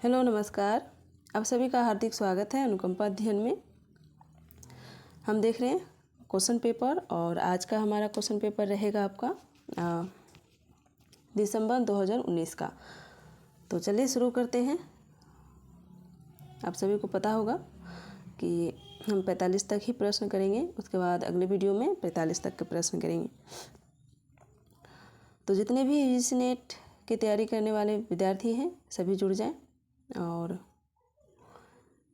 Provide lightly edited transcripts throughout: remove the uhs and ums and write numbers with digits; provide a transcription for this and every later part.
Hello नमस्कार। आप सभी का हार्दिक स्वागत है अनुकंपा अध्ययन में। हम देख रहे हैं क्वेश्चन पेपर और आज का हमारा क्वेश्चन पेपर रहेगा आपका दिसंबर 2019 का। तो चलिए शुरू करते हैं। आप सभी को पता होगा कि हम 45 तक ही प्रश्न करेंगे, उसके बाद अगले वीडियो में 45 तक के प्रश्न करेंगे। तो जितने भी यूजीसी नेट की तैयारी करने वाले विद्यार्थी हैं सभी जुड़ जाएं और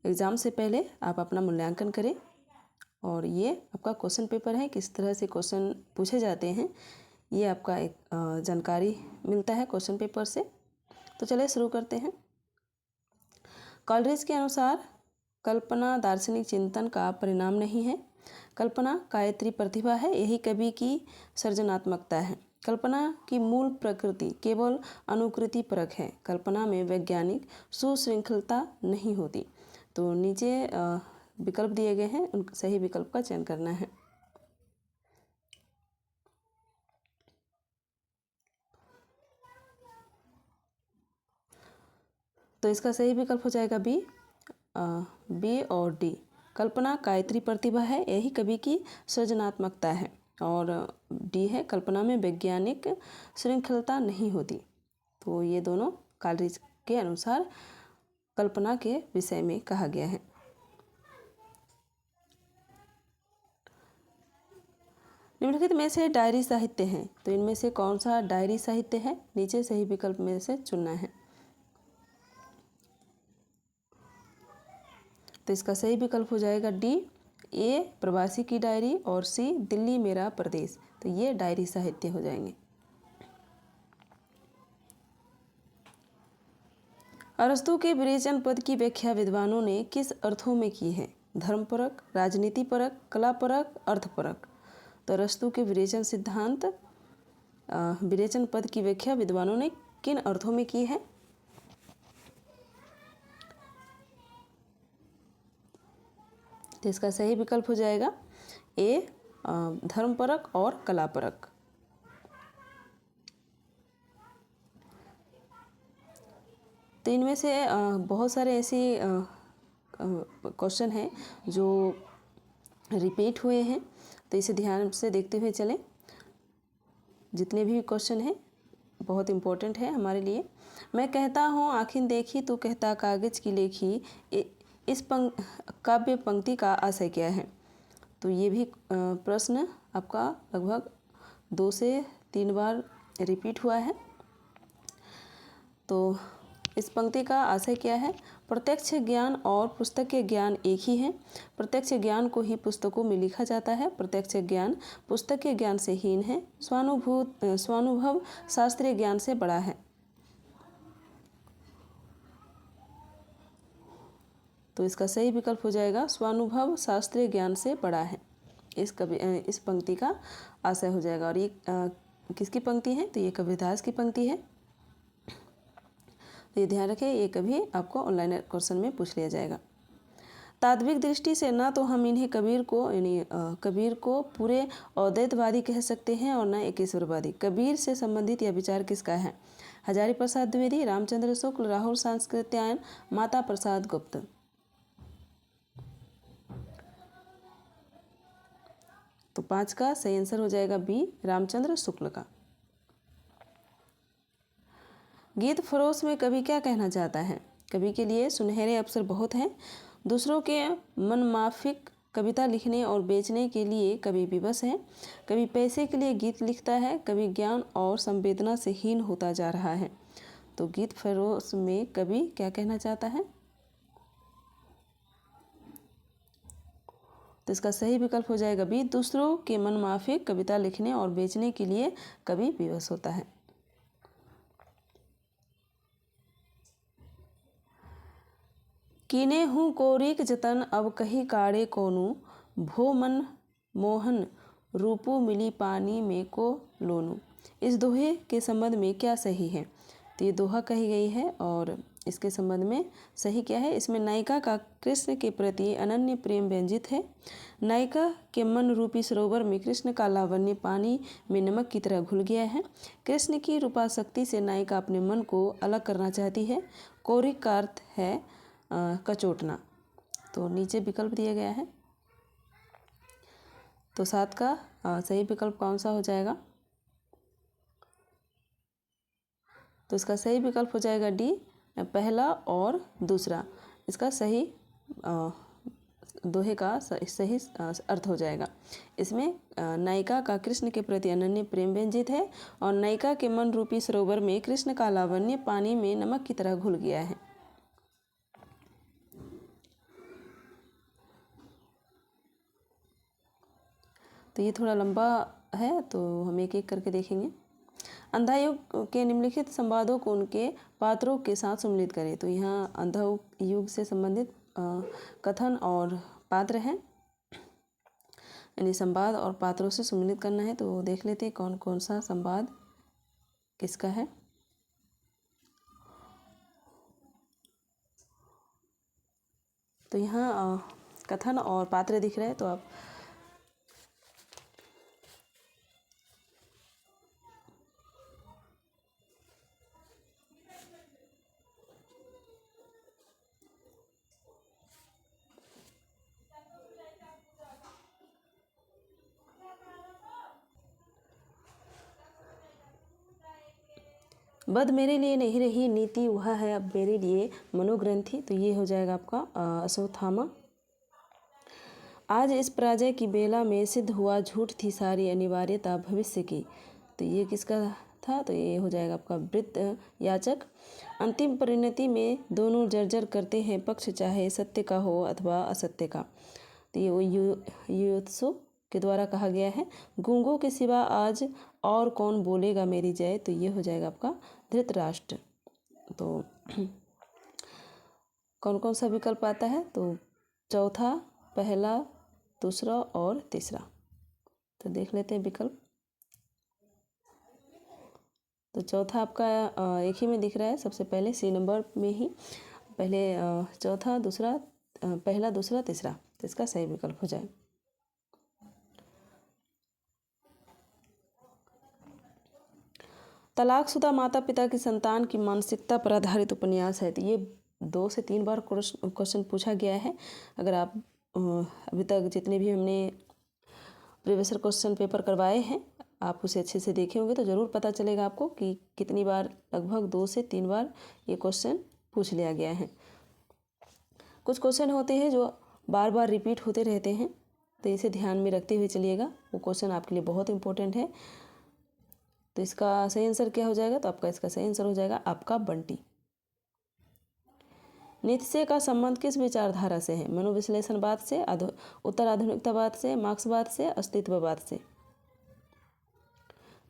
एग्ज़ाम से पहले आप अपना मूल्यांकन करें। और ये आपका क्वेश्चन पेपर है, किस तरह से क्वेश्चन पूछे जाते हैं ये आपका एक जानकारी मिलता है क्वेश्चन पेपर से। तो चलिए शुरू करते हैं। कॉलरिज के अनुसार कल्पना दार्शनिक चिंतन का परिणाम नहीं है। कल्पना गायत्री प्रतिभा है, यही कवि की सृजनात्मकता है। कल्पना की मूल प्रकृति केवल अनुकृति परक है। कल्पना में वैज्ञानिक सुशृंखलता नहीं होती। तो नीचे विकल्प दिए गए हैं, उन सही विकल्प का चयन करना है। तो इसका सही विकल्प हो जाएगा बी और डी। कल्पना गायत्री प्रतिभा है, यही कवि की सृजनात्मकता है। और डी है कल्पना में वैज्ञानिक श्रृंखलता नहीं होती। तो ये दोनों कॉलरिज के अनुसार कल्पना के विषय में कहा गया है। निम्नलिखित में से डायरी साहित्य है, तो इनमें से कौन सा डायरी साहित्य है, नीचे सही विकल्प में से चुनना है। तो इसका सही विकल्प हो जाएगा डी, ए प्रवासी की डायरी और सी दिल्ली मेरा प्रदेश। तो ये डायरी साहित्य हो जाएंगे। अरस्तु के विरेचन पद की व्याख्या विद्वानों ने किस अर्थों में की है? धर्मपरक, राजनीतिपरक, कलापरक, अर्थपरक। तो अरस्तु के विरेचन सिद्धांत विरेचन पद की व्याख्या विद्वानों ने किन अर्थों में की है? तो इसका सही विकल्प हो जाएगा ए धर्मपरक और कलापरक। तो इनमें से बहुत सारे ऐसे क्वेश्चन हैं जो रिपीट हुए हैं, तो इसे ध्यान से देखते हुए चलें। जितने भी क्वेश्चन हैं बहुत इम्पोर्टेंट है हमारे लिए। मैं कहता हूँ आँखें देखी तो कहता कागज़ की लेखी, इस काव्य पंक्ति का आशय क्या है? तो ये भी प्रश्न आपका लगभग 2 से 3 बार रिपीट हुआ है। तो इस पंक्ति का आशय क्या है? प्रत्यक्ष ज्ञान और पुस्तकीय ज्ञान एक ही है। प्रत्यक्ष ज्ञान को ही पुस्तकों में लिखा जाता है। प्रत्यक्ष ज्ञान पुस्तकीय ज्ञान से हीन है। स्वानुभव शास्त्रीय ज्ञान से बड़ा है। तो इसका सही विकल्प हो जाएगा स्वानुभव शास्त्रीय ज्ञान से बड़ा है। इस पंक्ति का आशय हो जाएगा। और ये किसकी पंक्ति है? तो ये कबीरदास की पंक्ति है। तो ये ध्यान रखें, ये कभी आपको ऑनलाइन क्वेश्चन में पूछ लिया जाएगा। तात्विक दृष्टि से ना तो हम इन्हें कबीर को पूरे अद्वैतवादी कह सकते हैं और न एक ईश्वरवादी। कबीर से संबंधित यह विचार किसका है? हजारी प्रसाद द्विवेदी, रामचंद्र शुक्ल, राहुल सांस्कृत्यायन, माता प्रसाद गुप्त। तो 5 का सही आंसर हो जाएगा बी रामचंद्र शुक्ल का। गीत फरोश में कवि क्या कहना चाहता है? कवि के लिए सुनहरे अवसर बहुत हैं। दूसरों के मनमाफिक कविता लिखने और बेचने के लिए कवि विवश है। कवि पैसे के लिए गीत लिखता है। कवि ज्ञान और संवेदना से हीन होता जा रहा है। तो गीत फरोश में कवि क्या कहना चाहता है? तो इसका सही विकल्प हो जाएगा बी, दूसरों के मनमाफिक कविता लिखने और बेचने के लिए कवि विवश होता है। कीने हूँ कोरिक जतन अब कही काड़े कोनू, भो मन मोहन रूपू मिली पानी में को लोनू। इस दोहे के संबंध में क्या सही है? तो ये दोहा कही गई है और इसके संबंध में सही क्या है, इसमें नायिका का कृष्ण के प्रति अनन्य प्रेम व्यंजित है। नायिका के मन रूपी सरोवर में कृष्ण का लावण्य पानी में नमक की तरह घुल गया है। कृष्ण की रूपाशक्ति से नायिका अपने मन को अलग करना चाहती है। कौरिक का अर्थ है कचोटना। तो नीचे विकल्प दिया गया है। तो 7 का सही विकल्प कौन सा हो जाएगा? तो इसका सही विकल्प हो जाएगा डी, पहला और दूसरा। इसका सही दोहे का सही अर्थ हो जाएगा। इसमें नायिका का कृष्ण के प्रति अनन्य प्रेम व्यंजित है और नायिका के मन रूपी सरोवर में कृष्ण का लावण्य पानी में नमक की तरह घुल गया है। तो ये थोड़ा लंबा है, तो हम एक एक करके देखेंगे। अंधा युग के निम्नलिखित संवादों को उनके पात्रों के साथ सम्मिलित करें। तो यहाँ अंधा युग से संबंधित कथन और पात्र हैं, यानी संवाद और पात्रों से सम्मिलित करना है। तो देख लेते हैं कौन कौन सा संवाद किसका है। तो यहाँ कथन और पात्र दिख रहे हैं, तो आप बद मेरे लिए नहीं रही नीति वह है अब मेरे लिए मनोग्रंथि। तो ये हो जाएगा आपका अश्वत्थामा। आज इस पराजय की बेला में सिद्ध हुआ झूठ थी सारी अनिवार्यता भविष्य की। तो ये किसका था? तो ये हो जाएगा आपका वृत्त याचक। अंतिम परिणति में दोनों जर्जर करते हैं पक्ष, चाहे सत्य का हो अथवा असत्य का। तो ये युत्सु के द्वारा कहा गया है। गूंगों के सिवा आज और कौन बोलेगा मेरी जय। तो ये हो जाएगा आपका धृतराष्ट्र। तो कौन कौन सा विकल्प आता है? तो चौथा, पहला, दूसरा और तीसरा। तो देख लेते हैं विकल्प। तो चौथा आपका एक ही में दिख रहा है, सबसे पहले सी नंबर में ही पहले चौथा, दूसरा, पहला, दूसरा, तीसरा। तो इसका सही विकल्प हो जाए। तलाकशुदा माता पिता की संतान की मानसिकता पर आधारित उपन्यास है। तो ये 2 से 3 बार क्वेश्चन पूछा गया है। अगर आप अभी तक जितने भी हमने प्रीवियस क्वेश्चन पेपर करवाए हैं आप उसे अच्छे से देखे होंगे, तो ज़रूर पता चलेगा आपको कि कितनी बार, लगभग 2 से 3 बार ये क्वेश्चन पूछ लिया गया है। कुछ क्वेश्चन होते हैं जो बार बार रिपीट होते रहते हैं, तो इसे ध्यान में रखते हुए चलिएगा। वो क्वेश्चन आपके लिए बहुत इंपॉर्टेंट है। तो इसका सही आंसर क्या हो जाएगा? तो आपका इसका सही आंसर हो जाएगा आपका बंटी। नीत्शे का संबंध किस विचारधारा से है? मनोविश्लेषणवाद से, उत्तर आधुनिकतावाद से, मार्क्सवाद से, अस्तित्ववाद से।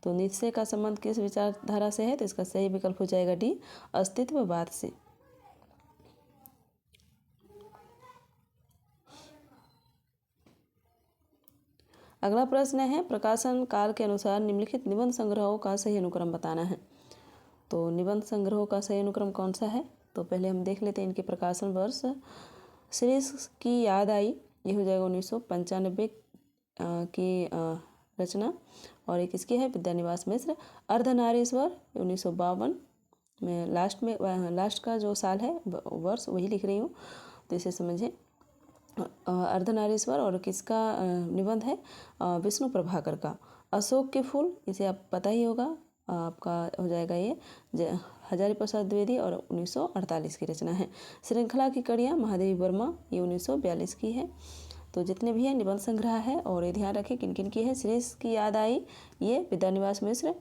तो नीत्शे का संबंध किस विचारधारा से है? तो इसका सही विकल्प हो जाएगा डी, अस्तित्ववाद से। अगला प्रश्न है, प्रकाशन काल के अनुसार निम्नलिखित निबंध संग्रहों का सही अनुक्रम बताना है। तो निबंध संग्रहों का सही अनुक्रम कौन सा है? तो पहले हम देख लेते हैं इनके प्रकाशन वर्ष। श्री की याद आई, ये हो जाएगा 1995 की रचना, और एक इसकी है विद्यानिवास मिश्र। अर्धनारीश्वर 1952 में, लास्ट का जो साल है वर्ष वही लिख रही हूँ, तो इसे समझें। अर्धनारीश्वर, और किसका निबंध है? विष्णु प्रभाकर का। अशोक के फूल, इसे आप पता ही होगा, आपका हो जाएगा ये हजारी प्रसाद द्विवेदी, और 1948 की रचना है। श्रृंखला की कड़ियाँ, महादेवी वर्मा, ये 1942 की है। तो जितने भी हैं निबंध संग्रह है, और ये ध्यान रखें किन किन की है। श्री की याद आई, ये विद्यानिवास मिश्र।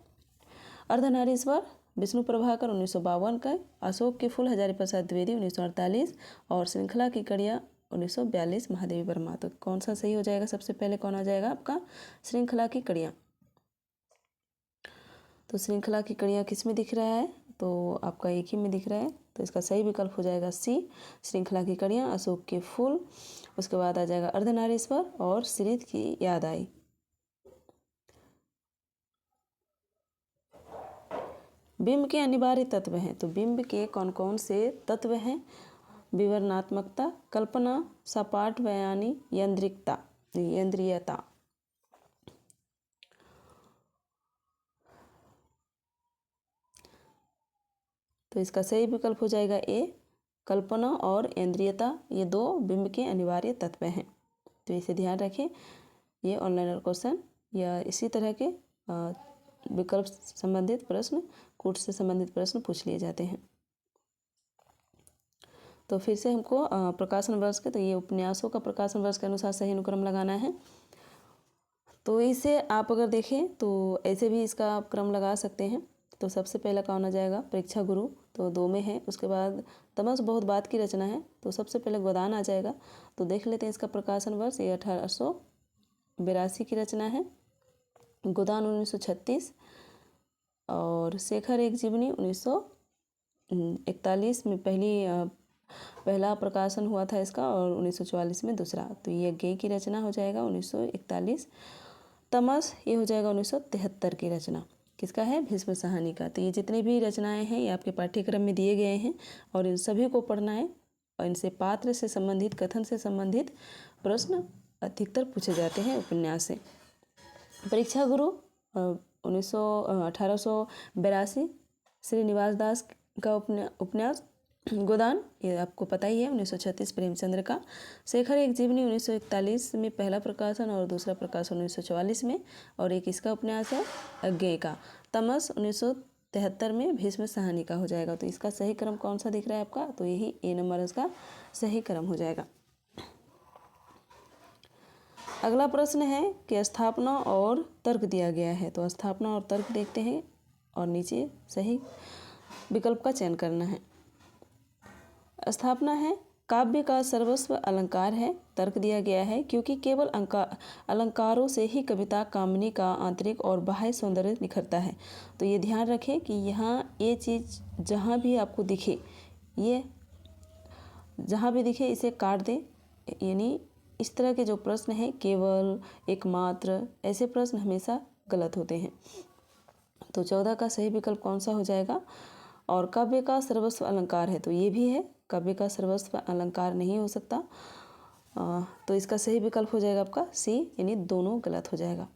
अर्धनारीश्वर विष्णु प्रभाकर 1952 का। अशोक के फूल हजारी प्रसाद द्विवेदी 1948, और श्रृंखला की कड़ियाँ 1942 महादेवी वर्मा। तो कौन सा सही हो जाएगा? सबसे पहले कौन आ जाएगा आपका? श्रृंखला की कड़ियाँ। तो श्रृंखला की कड़ियाँ किस में दिख रहा है? तो आपका एक ही में दिख रहा है, तो इसका सही विकल्प हो जाएगा सी, श्रृंखला की कड़ियाँ, अशोक के फूल। उसके बाद आ जाएगा अर्धनारीश्वर और श्री की याद आई। बिंब के अनिवार्य तत्व हैं, तो बिंब के कौन कौन से तत्व हैं? विवरणात्मकता, कल्पना, सपाट बयानी, यंत्रीयता। तो इसका सही विकल्प हो जाएगा ए, कल्पना और इंद्रियता, ये दो बिंब के अनिवार्य तत्व हैं। तो इसे ध्यान रखें, ये ऑनलाइन क्वेश्चन या इसी तरह के विकल्प संबंधित प्रश्न, कूट से संबंधित प्रश्न पूछ लिए जाते हैं। तो फिर से हमको प्रकाशन वर्ष के, तो ये उपन्यासों का प्रकाशन वर्ष के अनुसार सही अनुक्रम लगाना है। तो इसे आप अगर देखें तो ऐसे भी इसका आप क्रम लगा सकते हैं। तो सबसे पहला कौन आ जाएगा? परीक्षा गुरु, तो 2 में है। उसके बाद तमस बहुत बात की रचना है, तो सबसे पहले गोदान आ जाएगा। तो देख लेते हैं इसका प्रकाशन वर्ष, ये 1882 की रचना है। गोदान 1936 और शेखर एक जीवनी 1941 में पहला प्रकाशन हुआ था इसका, और 1944 में दूसरा। तो ये गे की रचना हो जाएगा 1941। तमस ये हो जाएगा 1973 की रचना। किसका है? भीष्म साहनी का। तो ये जितनी भी रचनाएं हैं ये आपके पाठ्यक्रम में दिए गए हैं और इन सभी को पढ़ना है, और इनसे पात्र से संबंधित, कथन से संबंधित प्रश्न अधिकतर पूछे जाते हैं उपन्यास से। परीक्षा गुरु 1882 श्रीनिवास दास का उपन्यास। गोदान ये आपको पता ही है 1936 प्रेमचंद्र का। शेखर एक जीवनी 1941 में पहला प्रकाशन और दूसरा प्रकाशन 1944 में, और एक इसका उपन्यास है अज्ञेय का। तमस 1973 में भीष्म साहनी का हो जाएगा। तो इसका सही क्रम कौन सा दिख रहा है आपका? तो यही ए नंबर इसका सही क्रम हो जाएगा। अगला प्रश्न है कि स्थापना और तर्क दिया गया है। तो स्थापना और तर्क देखते हैं और नीचे सही विकल्प का चयन करना है। स्थापना है, काव्य का सर्वस्व अलंकार है। तर्क दिया गया है, क्योंकि केवल अलंकारों से ही कविता कामनी का आंतरिक और बाह्य सौंदर्य निखरता है। तो ये ध्यान रखें कि यहाँ ये चीज़ जहाँ भी आपको दिखे, ये जहाँ भी दिखे इसे काट दें। यानी इस तरह के जो प्रश्न हैं, केवल, एकमात्र, ऐसे प्रश्न हमेशा गलत होते हैं। तो 14 का सही विकल्प कौन सा हो जाएगा? और काव्य का सर्वस्व अलंकार है, तो ये भी है, काव्य का सर्वस्व अलंकार नहीं हो सकता। तो इसका सही विकल्प हो जाएगा आपका सी, यानी दोनों गलत हो जाएगा।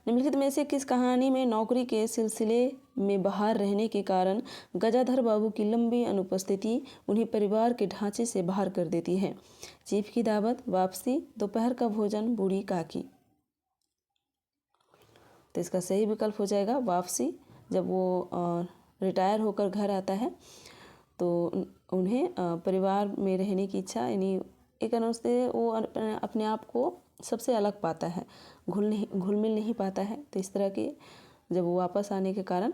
निम्नलिखित में से किस कहानी में नौकरी के सिलसिले में बाहर रहने के कारण गजाधर बाबू की लंबी अनुपस्थिति उन्हें परिवार के ढांचे से बाहर कर देती है? चीफ की दावत, वापसी, दोपहर का भोजन, बूढ़ी काकी। तो इसका सही विकल्प हो जाएगा वापसी। जब वो रिटायर होकर घर आता है तो उन्हें परिवार में रहने की इच्छा, यानी एक अनुसार से वो अपने आप को सबसे अलग पाता है, घुल मिल नहीं पाता है। तो इस तरह के जब वो वापस आने के कारण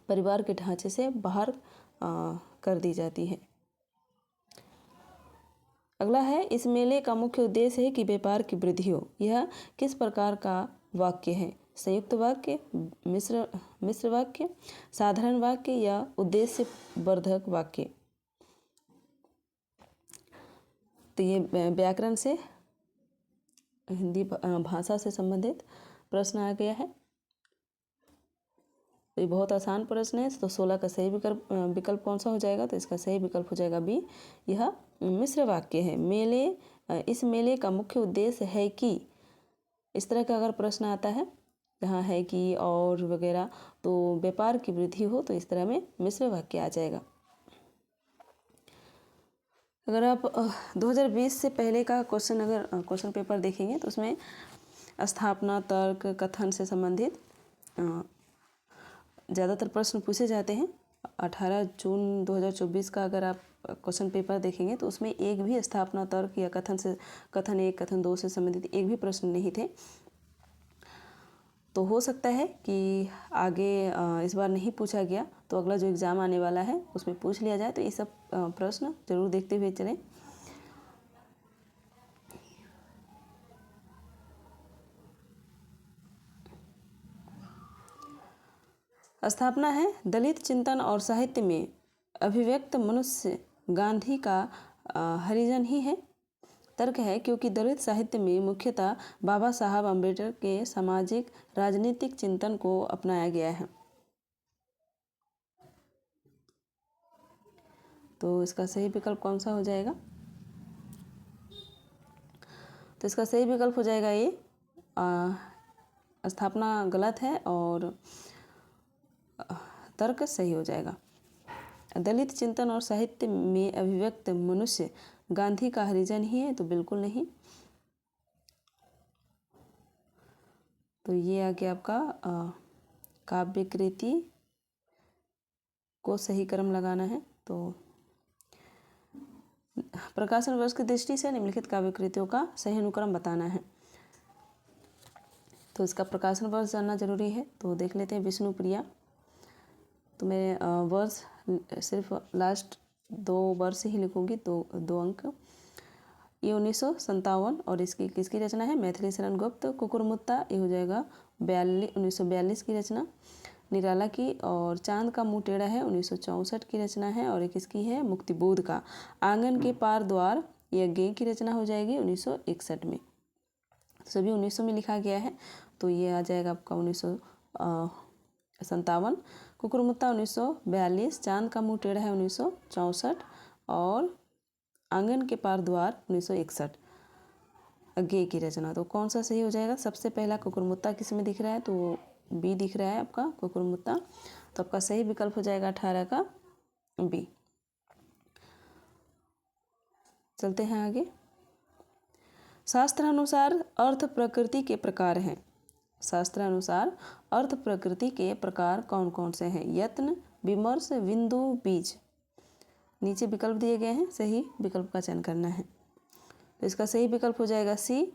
परिवार के ढांचे से बाहर कर दी जाती है। अगला है, इस मेले का मुख्य उद्देश्य है कि व्यापार की वृद्धि हो। यह किस प्रकार का वाक्य है? संयुक्त वाक्य, मिश्र वाक्य, साधारण वाक्य या उद्देश्य वर्धक वाक्य? तो ये व्याकरण से, हिंदी भाषा से संबंधित प्रश्न आ गया है। तो ये बहुत आसान प्रश्न है। तो 16 का सही विकल्प कौन सा हो जाएगा? तो इसका सही विकल्प हो जाएगा बी, यह मिश्र वाक्य है। इस मेले का मुख्य उद्देश्य है कि, इस तरह का अगर प्रश्न आता है जहाँ है कि और वगैरह, तो व्यापार की वृद्धि हो, तो इस तरह में मिश्र वाक्य आ जाएगा। अगर आप 2020 से पहले का क्वेश्चन पेपर देखेंगे तो उसमें स्थापना, तर्क, कथन से संबंधित ज़्यादातर प्रश्न पूछे जाते हैं। 18 जून 2024 का अगर आप क्वेश्चन पेपर देखेंगे तो उसमें एक भी स्थापना, तर्क या कथन 1, कथन 2 से संबंधित एक भी प्रश्न नहीं थे। तो हो सकता है कि आगे इस बार नहीं पूछा गया, तो अगला जो एग्ज़ाम आने वाला है उसमें पूछ लिया जाए। तो ये सब प्रश्न जरूर देखते हुए चलें। स्थापना है, दलित चिंतन और साहित्य में अभिव्यक्त मनुष्य गांधी का हरिजन ही है। तर्क है क्योंकि दलित साहित्य में मुख्यतः बाबा साहब अम्बेडकर के सामाजिक राजनीतिक चिंतन को अपनाया गया है। तो इसका सही विकल्प कौन सा हो जाएगा? तो इसका सही विकल्प हो जाएगा ये स्थापना गलत है और तर्क सही हो जाएगा। दलित चिंतन और साहित्य में अभिव्यक्त मनुष्य गांधी का हरिजन ही है, तो बिल्कुल नहीं। तो ये आ गया आपका काव्य कृति को सही क्रम लगाना है। तो प्रकाशन वर्ष की दृष्टि से निम्नलिखित काव्य कृतियों का सही अनुक्रम बताना है। तो इसका प्रकाशन वर्ष जानना जरूरी है। तो देख लेते हैं विष्णुप्रिया। तो मैं वर्ष सिर्फ लास्ट 2 वर्ष ही लिखूंगी, 2 अंक। ये 1957 और इसकी किसकी रचना है? मैथिली शरण गुप्त। कुकुरमुत्ता ये हो जाएगा 1942 की रचना निराला की। और चांद का मुंह टेढ़ा है 1964 की रचना है और एक किसकी है? मुक्तिबोध का। आंगन के पार द्वार ये गे की रचना हो जाएगी 1961 में। सभी 1900 में लिखा गया है, तो ये आ जाएगा आपका 1957। कुकुरमुत्ता 1942, चांद का मुंह टेढ़ा है 1964 और आंगन के पार द्वार 1961 गे की रचना। तो कौन सा सही हो जाएगा? सबसे पहला कुकुरमुत्ता किस में दिख रहा है? तो बी दिख रहा है आपका कुकुरमुत्ता। तो आपका सही विकल्प हो जाएगा 18 का बी। चलते हैं आगे। शास्त्रानुसार अर्थ प्रकृति के प्रकार हैं। शास्त्रानुसार अर्थ प्रकृति के प्रकार कौन कौन से हैं? यत्न, विमर्श, बिंदु, बीज। नीचे विकल्प दिए गए हैं, सही विकल्प का चयन करना है। तो इसका सही विकल्प हो जाएगा सी,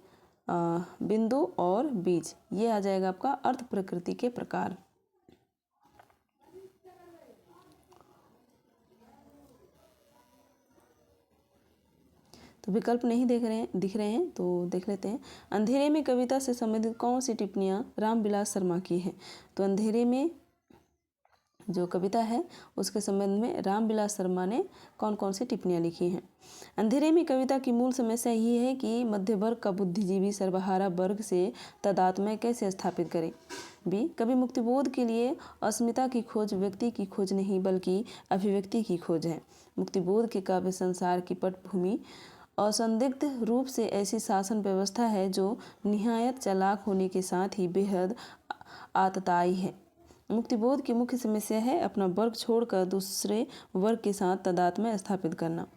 बिंदु और बीज। ये आ जाएगा आपका अर्थ प्रकृति के प्रकार। तो विकल्प नहीं दिख रहे हैं तो देख लेते हैं। अंधेरे में कविता से संबंधित कौन सी टिप्पणियाँ रामविलास शर्मा की हैं? तो अंधेरे में जो कविता है उसके संबंध में रामविलास शर्मा ने कौन कौन सी टिप्पणियाँ लिखी हैं? अंधेरे में कविता की मूल समस्या ये है कि मध्य वर्ग का बुद्धिजीवी सर्वहारा वर्ग से तादात्म्य कैसे स्थापित करे। बी, कवि मुक्तिबोध के लिए अस्मिता की खोज व्यक्ति की खोज नहीं बल्कि अभिव्यक्ति की खोज है। मुक्तिबोध के काव्य संसार की पटभूमि असंदिग्ध रूप से ऐसी शासन व्यवस्था है जो निहायत चालाक होने के साथ ही बेहद आतताई है। मुक्तिबोध की मुख्य समस्या है अपना वर्ग छोड़कर दूसरे वर्ग के साथ तादात्म्य स्थापित करना।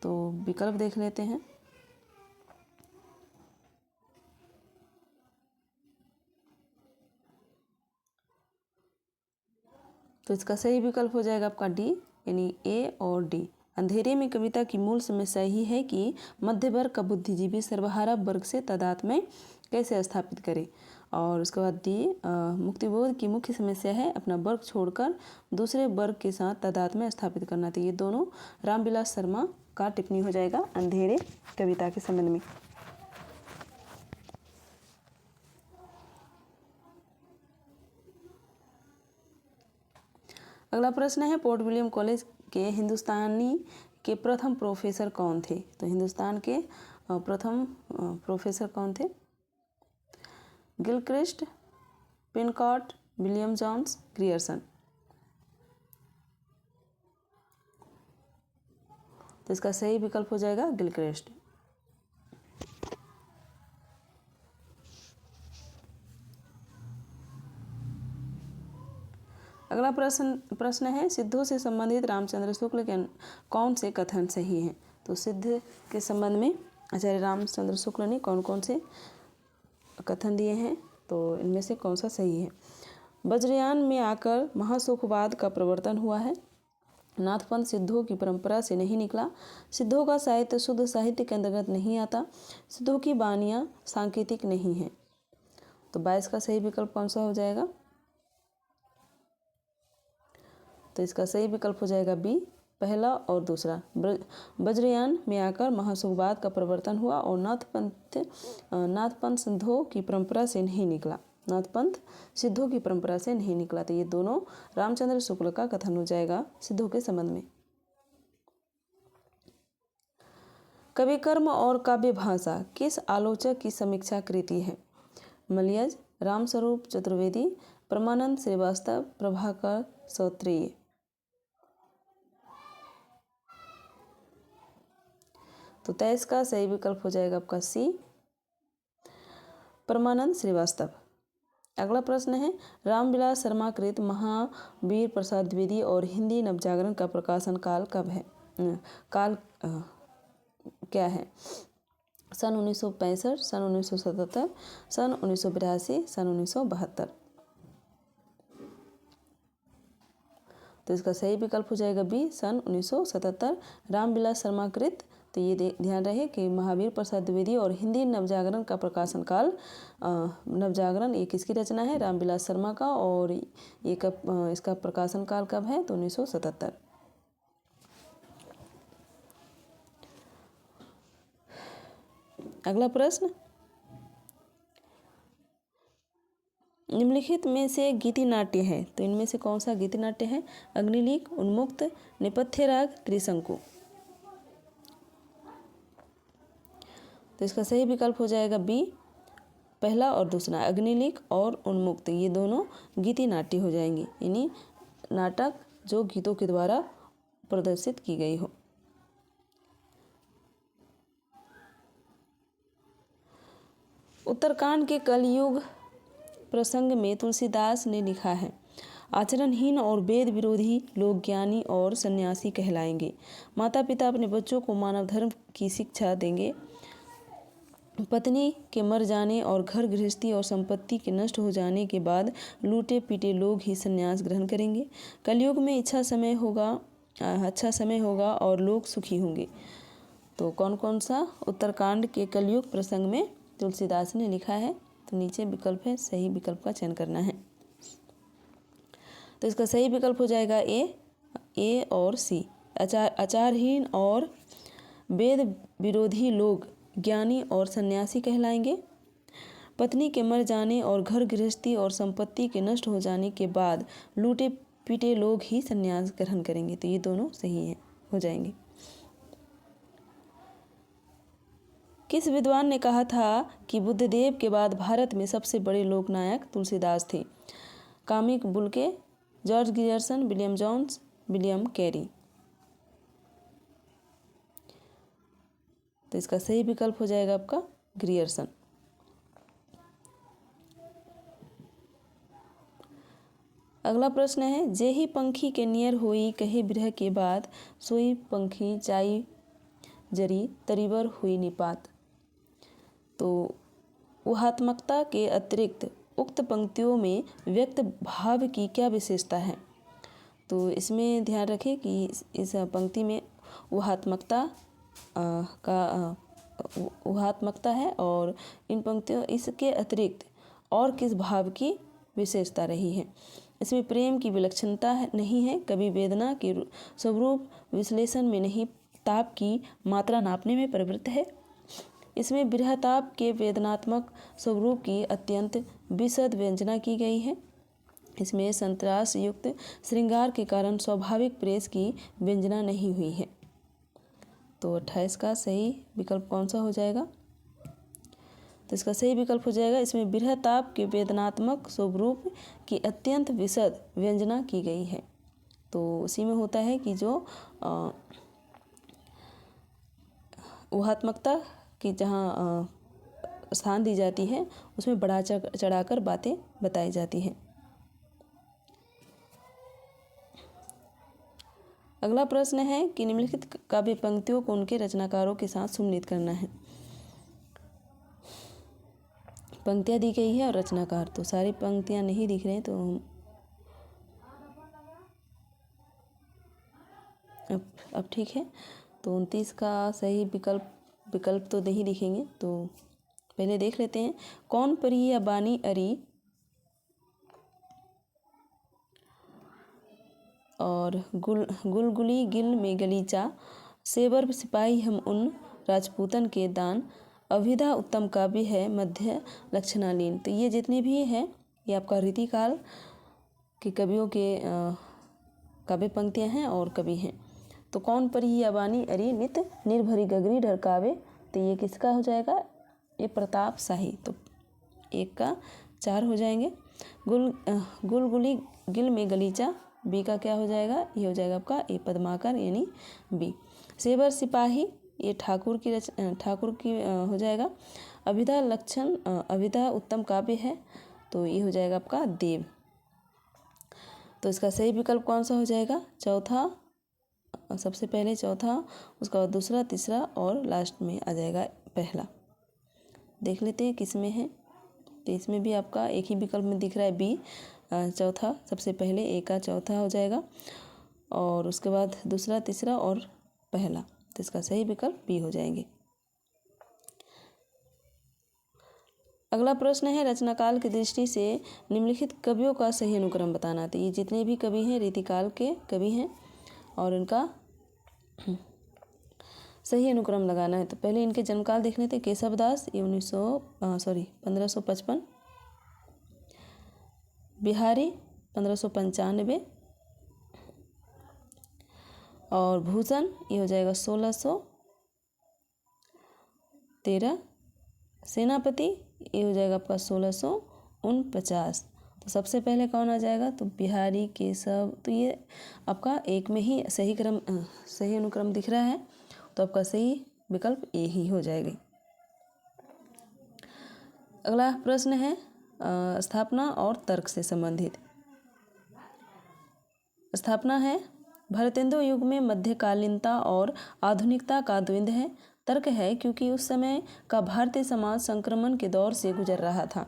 तो विकल्प देख लेते हैं। तो इसका सही विकल्प हो जाएगा आपका डी, यानी ए और डी। अंधेरे में कविता की मूल समस्या ही है कि मध्य वर्ग का बुद्धिजीवी सर्वहारा वर्ग से तादात्म्य कैसे स्थापित करे। और उसके बाद डी, मुक्तिबोध की मुख्य समस्या है अपना वर्ग छोड़कर दूसरे वर्ग के साथ तादात्म्य स्थापित करना। तो ये दोनों रामविलास शर्मा का टिप्पणी हो जाएगा अंधेरे कविता के संबंध में। अगला प्रश्न है, पोर्ट विलियम कॉलेज के हिंदुस्तानी के प्रथम प्रोफेसर कौन थे? तो हिंदुस्तान के प्रथम प्रोफेसर कौन थे? Gilchrist, Pincott, William Jones, Grierson. तो इसका सही विकल्प हो जाएगा गिलक्रिस्ट। अगला प्रश्न है, सिद्धों से संबंधित रामचंद्र शुक्ल के कौन से कथन सही हैं? तो सिद्ध के संबंध में आचार्य रामचंद्र शुक्ल ने कौन कौन से कथन दिए हैं? तो इनमें से कौन सा सही है? वज्रयान में आकर महासुखवाद का प्रवर्तन हुआ है। नाथपंथ सिद्धों की परंपरा से नहीं निकला। सिद्धों का साहित्य शुद्ध साहित्य के अंतर्गत नहीं आता। सिद्धों की बानियाँ सांकेतिक नहीं हैं। तो 22 का सही विकल्प कौन सा हो जाएगा? तो इसका सही विकल्प हो जाएगा बी, पहला और दूसरा। वज्रयान में आकर महासुखवाद का प्रवर्तन हुआ और नाथपंथ सिद्धों की परंपरा से नहीं निकला। नाथपंथ सिद्धों की परंपरा से नहीं निकला। तो ये दोनों रामचंद्र शुक्ल का कथन हो जाएगा सिद्धों के संबंध में। कवि कर्म और काव्य भाषा किस आलोचक की समीक्षा कृति है? मलयज, रामस्वरूप चतुर्वेदी, परमानंद श्रीवास्तव, प्रभाकर सौत्रेय। तो 23 का सही विकल्प हो जाएगा आपका सी, परमानंद श्रीवास्तव। अगला प्रश्न है, रामविलास शर्मा कृत महावीर प्रसाद द्विवेदी और हिंदी नवजागरण का प्रकाशन काल कब है? क्या है? सन 1965, सन 1977, सन 1982, सन 1972। तो इसका सही विकल्प हो जाएगा बी, सन 1977। रामविलास शर्मा कृत, तो ये ध्यान रहे कि महावीर प्रसाद द्विवेदी और हिंदी नवजागरण का प्रकाशन काल, नवजागरण ये किसकी रचना है? रामविलास शर्मा का। और ये कब, इसका प्रकाशन काल कब है? तो 1977। अगला प्रश्न, निम्नलिखित में से गीति नाट्य है, तो इनमें से कौन सा गीति नाट्य है? अग्निलिक, उन्मुक्त, नेपथ्य राग, त्रिशंकु। तो इसका सही विकल्प हो जाएगा बी, पहला और दूसरा, अग्निलिक और उन्मुक्त, ये दोनों गीति नाट्य हो जाएंगे, यानी नाटक जो गीतों के द्वारा प्रदर्शित की गई हो। उत्तरकांड के कलयुग प्रसंग में तुलसीदास ने लिखा है, आचरणहीन और वेद विरोधी लोग ज्ञानी और सन्यासी कहलाएंगे। माता पिता अपने बच्चों को मानव धर्म की शिक्षा देंगे। पत्नी के मर जाने और घर गृहस्थी और संपत्ति के नष्ट हो जाने के बाद लूटे पीटे लोग ही संन्यास ग्रहण करेंगे। कलयुग में अच्छा समय होगा और लोग सुखी होंगे। तो कौन कौन सा उत्तरकांड के कलयुग प्रसंग में तुलसीदास ने लिखा है? तो नीचे विकल्प है, सही विकल्प का चयन करना है। तो इसका सही विकल्प हो जाएगा ए और सी, आचारहीन और वेद विरोधी लोग ज्ञानी और सन्यासी कहलाएंगे। पत्नी के मर जाने और घर गृहस्थी और संपत्ति के नष्ट हो जाने के बाद लूटे पीटे लोग ही सन्यास ग्रहण करेंगे। तो ये दोनों सही हैं, हो जाएंगे। किस विद्वान ने कहा था कि बुद्धदेव के बाद भारत में सबसे बड़े लोकनायक तुलसीदास थे? Camille Bulcke, George Grierson, William Jones, William Carey. तो इसका सही विकल्प हो जाएगा आपका ग्रियर्सन। अगला प्रश्न है, जेहि पंखी के नियर होई कहे बिरह के बाद, सोई पंखी जाई जरी तरीवर हुई निपात। तो ऊहात्मकता के अतिरिक्त उक्त पंक्तियों में व्यक्त भाव की क्या विशेषता है? तो इसमें ध्यान रखें कि इस पंक्ति में ऊहात्मकता ऊहात्मकता है, और इन पंक्तियों इसके अतिरिक्त और किस भाव की विशेषता रही है? इसमें प्रेम की विलक्षणता नहीं है, कभी वेदना के स्वरूप विश्लेषण में नहीं, ताप की मात्रा नापने में प्रवृत्त है। इसमें विरहताप के वेदनात्मक स्वरूप की अत्यंत विशद व्यंजना की गई है। इसमें संतरास युक्त श्रृंगार के कारण स्वाभाविक प्रेस की व्यंजना नहीं हुई है। तो 28 का सही विकल्प कौन सा हो जाएगा? तो इसका सही विकल्प हो जाएगा, इसमें विरहताप के वेदनात्मक स्वरूप की अत्यंत विशद व्यंजना की गई है। तो उसी में होता है कि जो ऊहात्मकता की जहाँ स्थान दी जाती है, उसमें बढ़ा चढ़ाकर बातें बताई जाती हैं। अगला प्रश्न है कि निम्नलिखित काव्य पंक्तियों को उनके रचनाकारों के साथ सुमेलित करना है। पंक्तियाँ दी गई है और रचनाकार, तो सारी पंक्तियाँ नहीं दिख रही हैं, तो हम अब ठीक है। तो 29 का सही विकल्प तो नहीं दिखेंगे, तो पहले देख लेते हैं। कौन परी या बानी अरी और गुलगुली गिल में गलीचा, सेवर सिपाही हम उन राजपूतन के दान, अभिधा उत्तम काव्य है मध्य लक्षणालीन। तो ये जितने भी हैं, ये आपका रीतिकाल के कवियों के काव्य पंक्तियाँ हैं और कवि हैं। तो कौन पर ही अबानी अरि नित निर्भरी गगरी ढरकावे, तो ये किसका हो जाएगा, ये प्रताप शाही। तो 1 का 4 हो जाएंगे। गुलगुली गिल में गलीचा, बी का क्या हो जाएगा, ये हो जाएगा आपका ए पद्माकर यानी बी। सेवर सिपाही, ये ठाकुर की हो जाएगा। अभिधा लक्षण अभिधा उत्तम काव्य है, तो ये हो जाएगा आपका देव। तो इसका सही विकल्प कौन सा हो जाएगा, चौथा, सबसे पहले चौथा, उसका बाद दूसरा, तीसरा और लास्ट में आ जाएगा पहला। देख लेते हैं किस में है। तो इसमें भी आपका एक ही विकल्प में दिख रहा है बी, चौथा, सबसे पहले ए का चौथा हो जाएगा और उसके बाद दूसरा, तीसरा और पहला। तो इसका सही विकल्प बी हो जाएंगे। अगला प्रश्न है, रचनाकाल की दृष्टि से निम्नलिखित कवियों का सही अनुक्रम बताना। तो ये जितने भी कवि हैं रीतिकाल के कवि हैं और इनका सही अनुक्रम लगाना है। तो पहले इनके जन्मकाल देख लेते हैं। केशवदास, ये 1555, बिहारी 1595 और भूषण ये हो जाएगा 1613, सेनापति ये हो जाएगा आपका 1649। तो सबसे पहले कौन आ जाएगा, तो बिहारी, केशव, तो ये आपका एक में ही सही अनुक्रम दिख रहा है, तो आपका सही विकल्प ए ही हो जाएगी। अगला प्रश्न है स्थापना और तर्क से संबंधित। स्थापना है, भारतेंदु युग में मध्यकालीनता और आधुनिकता का द्वंद्व है। तर्क है, क्योंकि उस समय का भारतीय समाज संक्रमण के दौर से गुजर रहा था।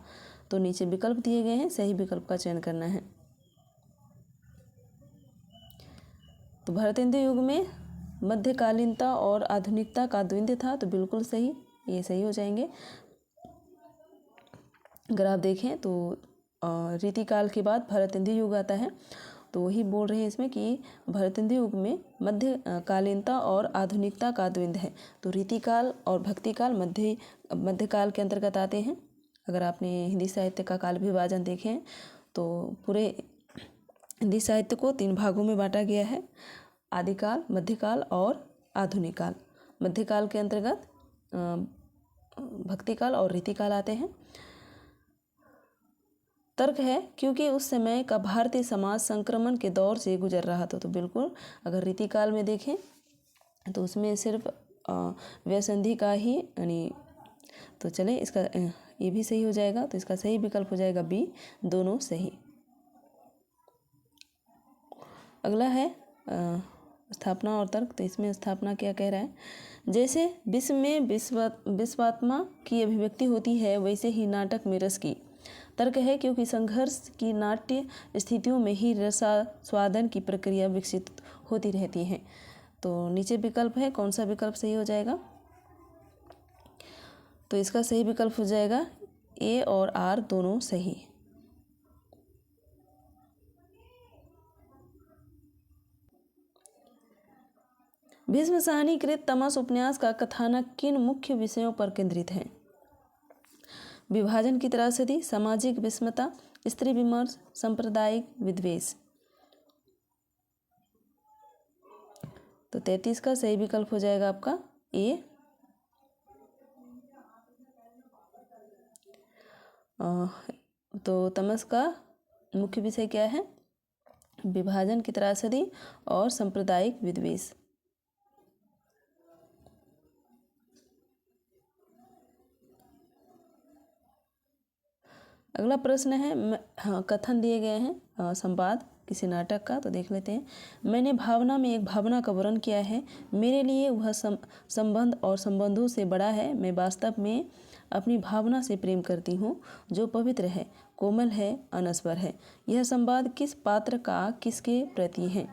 तो नीचे विकल्प दिए गए हैं, सही विकल्प का चयन करना है। तो भारतेंदु युग में मध्यकालीनता और आधुनिकता का द्वंद्व था, तो बिल्कुल सही, ये सही हो जाएंगे। अगर आप देखें तो रीतिकाल के बाद भारतेंदु युग आता है, तो वही बोल रहे हैं इसमें कि भारतेंदु युग में मध्यकालीनता और आधुनिकता का द्वंद्व है। तो रीतिकाल और भक्तिकाल मध्यकाल के अंतर्गत आते हैं। अगर आपने हिंदी साहित्य का काल विभाजन देखें तो पूरे हिंदी साहित्य को 3 भागों में बांटा गया है, आदिकाल, मध्यकाल और आधुनिक काल। मध्यकाल के अंतर्गत भक्तिकाल और रीतिकाल आते हैं। तर्क है, क्योंकि उस समय का भारतीय समाज संक्रमण के दौर से गुजर रहा था। तो बिल्कुल, अगर रीतिकाल में देखें तो उसमें सिर्फ व्यसंधि का ही यानी, तो चले इसका ये भी सही हो जाएगा। तो इसका सही विकल्प हो जाएगा बी, दोनों सही। अगला है स्थापना और तर्क। तो इसमें स्थापना क्या कह रहा है, जैसे विश्व में विश्वात्मा की अभिव्यक्ति होती है, वैसे ही नाटक में रस की। तर्क है, क्योंकि संघर्ष की नाट्य स्थितियों में ही रसास्वादन की प्रक्रिया विकसित होती रहती है। तो नीचे विकल्प है, कौन सा विकल्प सही हो जाएगा, तो इसका सही विकल्प हो जाएगा ए और आर दोनों सही। भीष्म साहनीकृत तमस उपन्यास का कथानक किन मुख्य विषयों पर केंद्रित है। विभाजन की त्रासदी, सामाजिक विषमता, स्त्री विमर्श, सांप्रदायिक विद्वेष। तो 33 का सही विकल्प हो जाएगा आपका ए। तो तमस का मुख्य विषय क्या है, विभाजन की त्रासदी और सांप्रदायिक विद्वेष। अगला प्रश्न है, कथन दिए गए हैं संवाद किसी नाटक का, तो देख लेते हैं। मैंने भावना में एक भावना का वर्णन किया है, मेरे लिए वह संबंध और संबंधों से बड़ा है। मैं वास्तव में अपनी भावना से प्रेम करती हूँ, जो पवित्र है, कोमल है, अनस्वर है। यह संवाद किस पात्र का किसके प्रति है।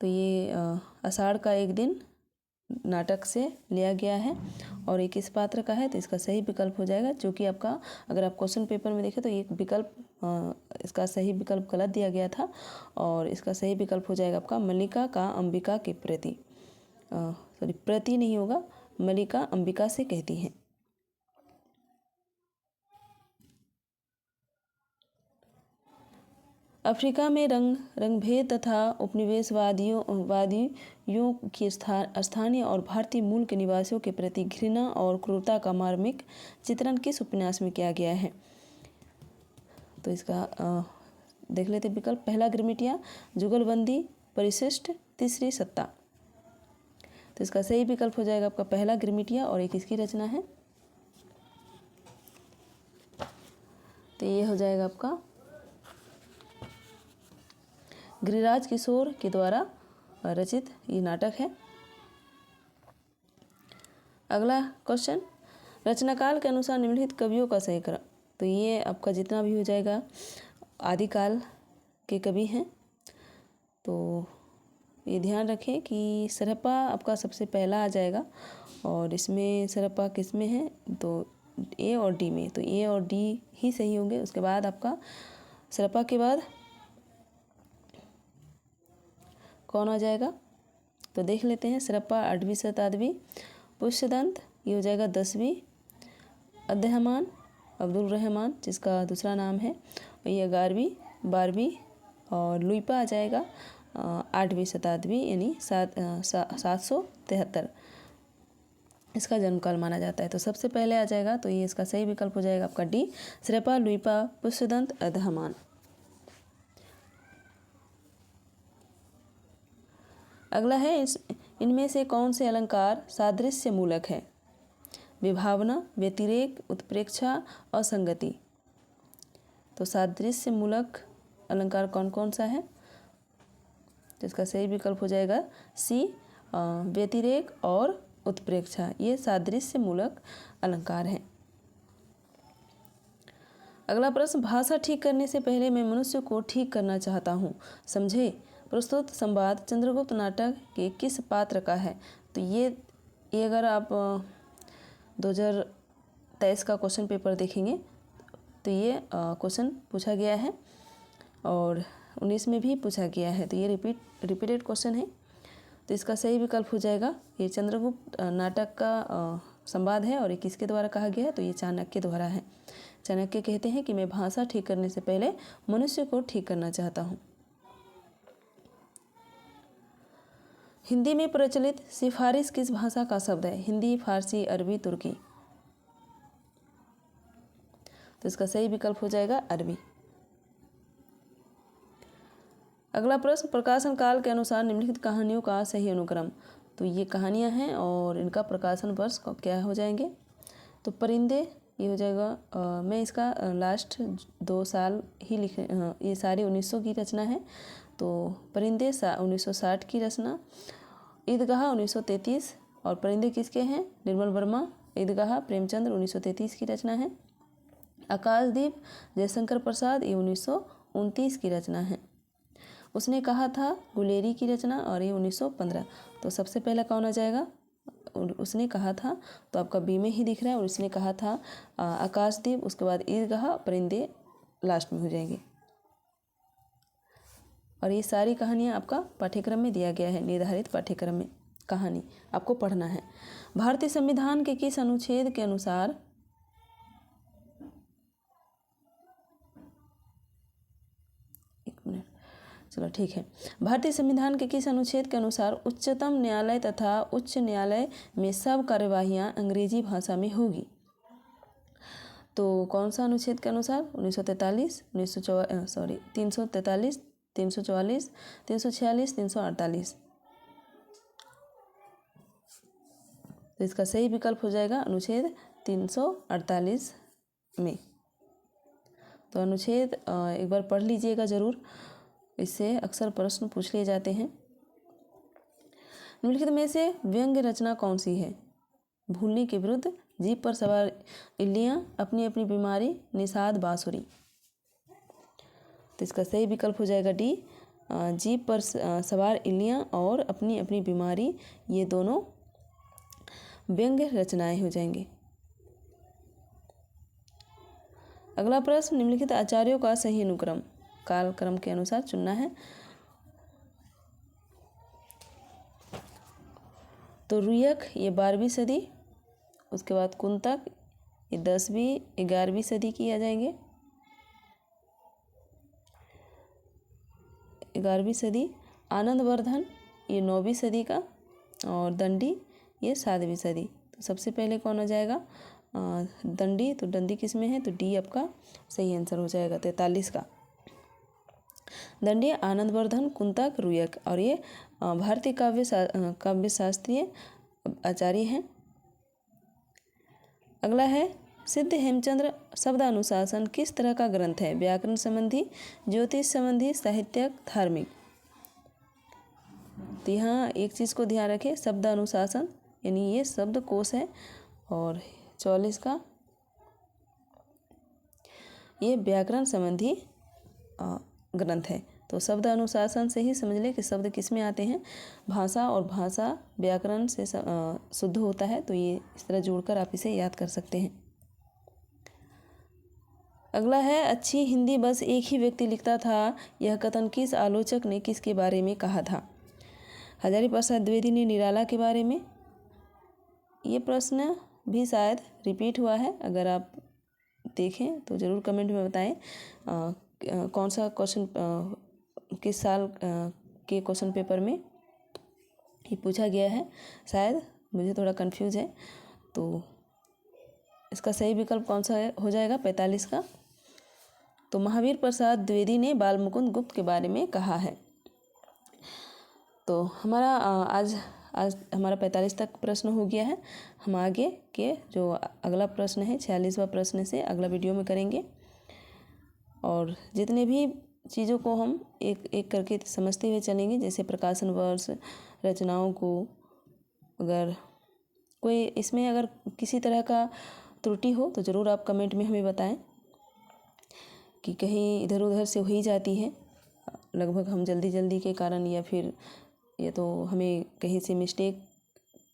तो ये आषाढ़ का एक दिन नाटक से लिया गया है और एक किस पात्र का है। तो इसका सही विकल्प हो जाएगा, जो कि आपका अगर आप क्वेश्चन पेपर में देखें तो एक विकल्प इसका सही विकल्प गलत दिया गया था और इसका सही विकल्प हो जाएगा आपका मल्लिका का अंबिका के प्रति, सॉरी प्रति नहीं होगा, मल्लिका अंबिका से कहती हैं। अफ्रीका में रंगभेद तथा उपनिवेशवादियों की स्थानीय और भारतीय मूल के निवासियों के प्रति घृणा और क्रूरता का मार्मिक चित्रण किस उपन्यास में किया गया है? तो इसका देख लेते विकल्प। पहला गिरमिटिया, जुगलबंदी, परिशिष्ट, तीसरी सत्ता। तो इसका सही विकल्प हो जाएगा आपका पहला गिरमिटिया, और एक इसकी रचना है। तो ये हो जाएगा आपका गिरिराज किशोर के द्वारा रचित ये नाटक है। अगला क्वेश्चन, रचनाकाल के अनुसार निम्नलिखित कवियों का सही क्रम। तो ये आपका जितना भी हो जाएगा आदिकाल के कवि हैं। तो ये ध्यान रखें कि सरहप्पा आपका सबसे पहला आ जाएगा, और इसमें सरहप्पा किस में है? तो ए और डी में। तो ए और डी ही सही होंगे। उसके बाद आपका सरहप्पा के बाद कौन आ जाएगा? तो देख लेते हैं। सरहप्पा 8वीं शताब्दी, पुष्यदंत ये हो जाएगा 10वीं, अब्दुर्रहमान अब्दुल-रहमान जिसका दूसरा नाम है ये 11वीं 12वीं, और लुइपा आ जाएगा 8वीं शताब्दी यानी 773 इसका जन्मकाल माना जाता है। तो सबसे पहले आ जाएगा, तो ये इसका सही विकल्प हो जाएगा आपका डी, सरहप्पा, लुइपा, पुष्यदंत, अब्दुर्रहमान। अगला है, इनमें से कौन से अलंकार सादृश्य मूलक है? विभावना, व्यतिरेक, उत्प्रेक्षा, असंगति। तो सादृश्य मूलक अलंकार कौन कौन सा है? तो इसका सही विकल्प हो जाएगा सी, व्यतिरेक और उत्प्रेक्षा, ये सादृश्य मूलक अलंकार हैं। अगला प्रश्न, भाषा ठीक करने से पहले मैं मनुष्य को ठीक करना चाहता हूँ, समझे। प्रस्तुत संवाद चंद्रगुप्त नाटक के किस पात्र का है? तो ये अगर आप 2023 का क्वेश्चन पेपर देखेंगे तो ये क्वेश्चन पूछा गया है, और 19 में भी पूछा गया है। तो ये रिपीटेड क्वेश्चन है। तो इसका सही विकल्प हो जाएगा ये चंद्रगुप्त नाटक का संवाद है, और ये किसके द्वारा कहा गया है? तो ये चाणक्य द्वारा है। चाणक्य कहते हैं कि मैं भाषा ठीक करने से पहले मनुष्य को ठीक करना चाहता हूँ। हिंदी में प्रचलित सिफारिश किस भाषा का शब्द है? हिंदी, फारसी, अरबी, तुर्की। तो इसका सही विकल्प हो जाएगा अरबी। अगला प्रश्न, प्रकाशन काल के अनुसार निम्नलिखित कहानियों का सही अनुक्रम। तो ये कहानियाँ हैं और इनका प्रकाशन वर्ष क्या हो जाएंगे? तो परिंदे ये हो जाएगा। मैं इसका लास्ट 2 साल ही ये सारी 1900 की रचना है। तो परिंदे 1960 की रचना, ईदगाह 1933, और परिंदे किसके हैं? निर्मल वर्मा, ईदगाह प्रेमचंद्र 1933 की रचना है। आकाशदीप जयशंकर प्रसाद ये 1929 की रचना है। उसने कहा था गुलेरी की रचना, और ये 1915। तो सबसे पहला कौन आ जाएगा? उसने कहा था, तो आपका बी में ही दिख रहा है। और उसने कहा था आकाशदीप, उसके बाद ईदगाह, परिंदे लास्ट में हो जाएंगे। और ये सारी कहानियाँ आपका पाठ्यक्रम में दिया गया है, निर्धारित पाठ्यक्रम में कहानी आपको पढ़ना है। भारतीय संविधान के किस अनुच्छेद के अनुसार चलो ठीक है, भारतीय संविधान के किस अनुच्छेद के अनुसार उच्चतम न्यायालय तथा उच्च न्यायालय में सब कार्यवाहियाँ अंग्रेजी भाषा में होगी? तो कौन सा अनुच्छेद के अनुसार? 343, 344, 346, 348। तो इसका सही विकल्प हो जाएगा अनुच्छेद 348 में। तो अनुच्छेद एक बार पढ़ लीजिएगा ज़रूर, इससे अक्सर प्रश्न पूछ लिए जाते हैं। निम्नलिखित में से व्यंग्य रचना कौन सी है? भूलने के विरुद्ध, जीप पर सवार इल्लियाँ, अपनी अपनी बीमारी, निषाद बांसुरी। तो इसका सही विकल्प हो जाएगा डी, जीप पर सवार इल्लियाँ और अपनी अपनी बीमारी, ये दोनों व्यंग्य रचनाएं हो जाएंगे। अगला प्रश्न, निम्नलिखित आचार्यों का सही अनुक्रम कालक्रम के अनुसार चुनना है। तो रुयक ये 12वीं सदी, उसके बाद कुंतक ये 10वीं 11वीं सदी की आ जाएंगे। 11वीं सदी, आनंदवर्धन ये 9वीं सदी का, और दंडी ये 7वीं सदी। तो सबसे पहले कौन हो जाएगा? दंडी। तो दंडी किस में है? तो डी आपका सही आंसर हो जाएगा 43 का। दंडी आनंदवर्धन कुंतक रुयक, और ये भारतीय काव्य शास्त्रीय आचार्य हैं। अगला है सिद्ध हेमचंद्र शब्दानुशासन किस तरह का ग्रंथ है? व्याकरण संबंधी, ज्योतिष संबंधी, साहित्यक, धार्मिक। तो यहाँ एक चीज़ को ध्यान रखें, शब्दानुशासन यानी ये शब्दकोश है, और 44 का ये व्याकरण संबंधी ग्रंथ है। तो शब्द अनुशासन से ही समझ लें कि शब्द किस में आते हैं। भाषा और भाषा व्याकरण से शुद्ध होता है, तो ये इस तरह जोड़कर आप इसे याद कर सकते हैं। अगला है अच्छी हिंदी बस एक ही व्यक्ति लिखता था, यह कथन किस आलोचक ने किसके बारे में कहा था? हजारी प्रसाद द्विवेदी ने निराला के बारे में। ये प्रश्न भी शायद रिपीट हुआ है, अगर आप देखें तो ज़रूर कमेंट में बताएं कौन सा क्वेश्चन किस साल के क्वेश्चन पेपर में ये पूछा गया है। शायद मुझे थोड़ा कंफ्यूज है, तो इसका सही विकल्प कौन सा हो जाएगा? 45 का। तो महावीर प्रसाद द्विवेदी ने बाल मुकुंद गुप्त के बारे में कहा है। तो हमारा आज हमारा 45 तक प्रश्न हो गया है। हम आगे के जो अगला प्रश्न है 46वां प्रश्न से अगला वीडियो में करेंगे, और जितने भी चीज़ों को हम एक एक करके समझते हुए चलेंगे, जैसे प्रकाशन वर्ष, रचनाओं को। अगर कोई इसमें अगर किसी तरह का त्रुटि हो तो ज़रूर आप कमेंट में हमें बताएं कि कहीं इधर उधर से हो ही जाती है लगभग हम जल्दी के कारण, या फिर ये तो हमें कहीं से मिस्टेक,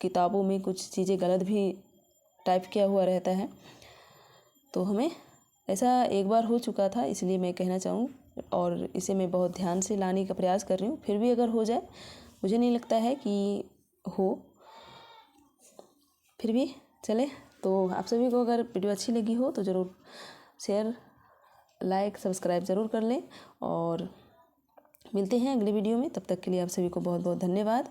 किताबों में कुछ चीज़ें गलत भी टाइप किया हुआ रहता है। तो हमें ऐसा एक बार हो चुका था, इसलिए मैं कहना चाहूँ, और इसे मैं बहुत ध्यान से लाने का प्रयास कर रही हूँ। फिर भी अगर हो जाए, मुझे नहीं लगता है कि हो, फिर भी चले। तो आप सभी को अगर वीडियो अच्छी लगी हो तो ज़रूर शेयर, लाइक, सब्सक्राइब ज़रूर कर लें, और मिलते हैं अगले वीडियो में। तब तक के लिए आप सभी को बहुत बहुत धन्यवाद।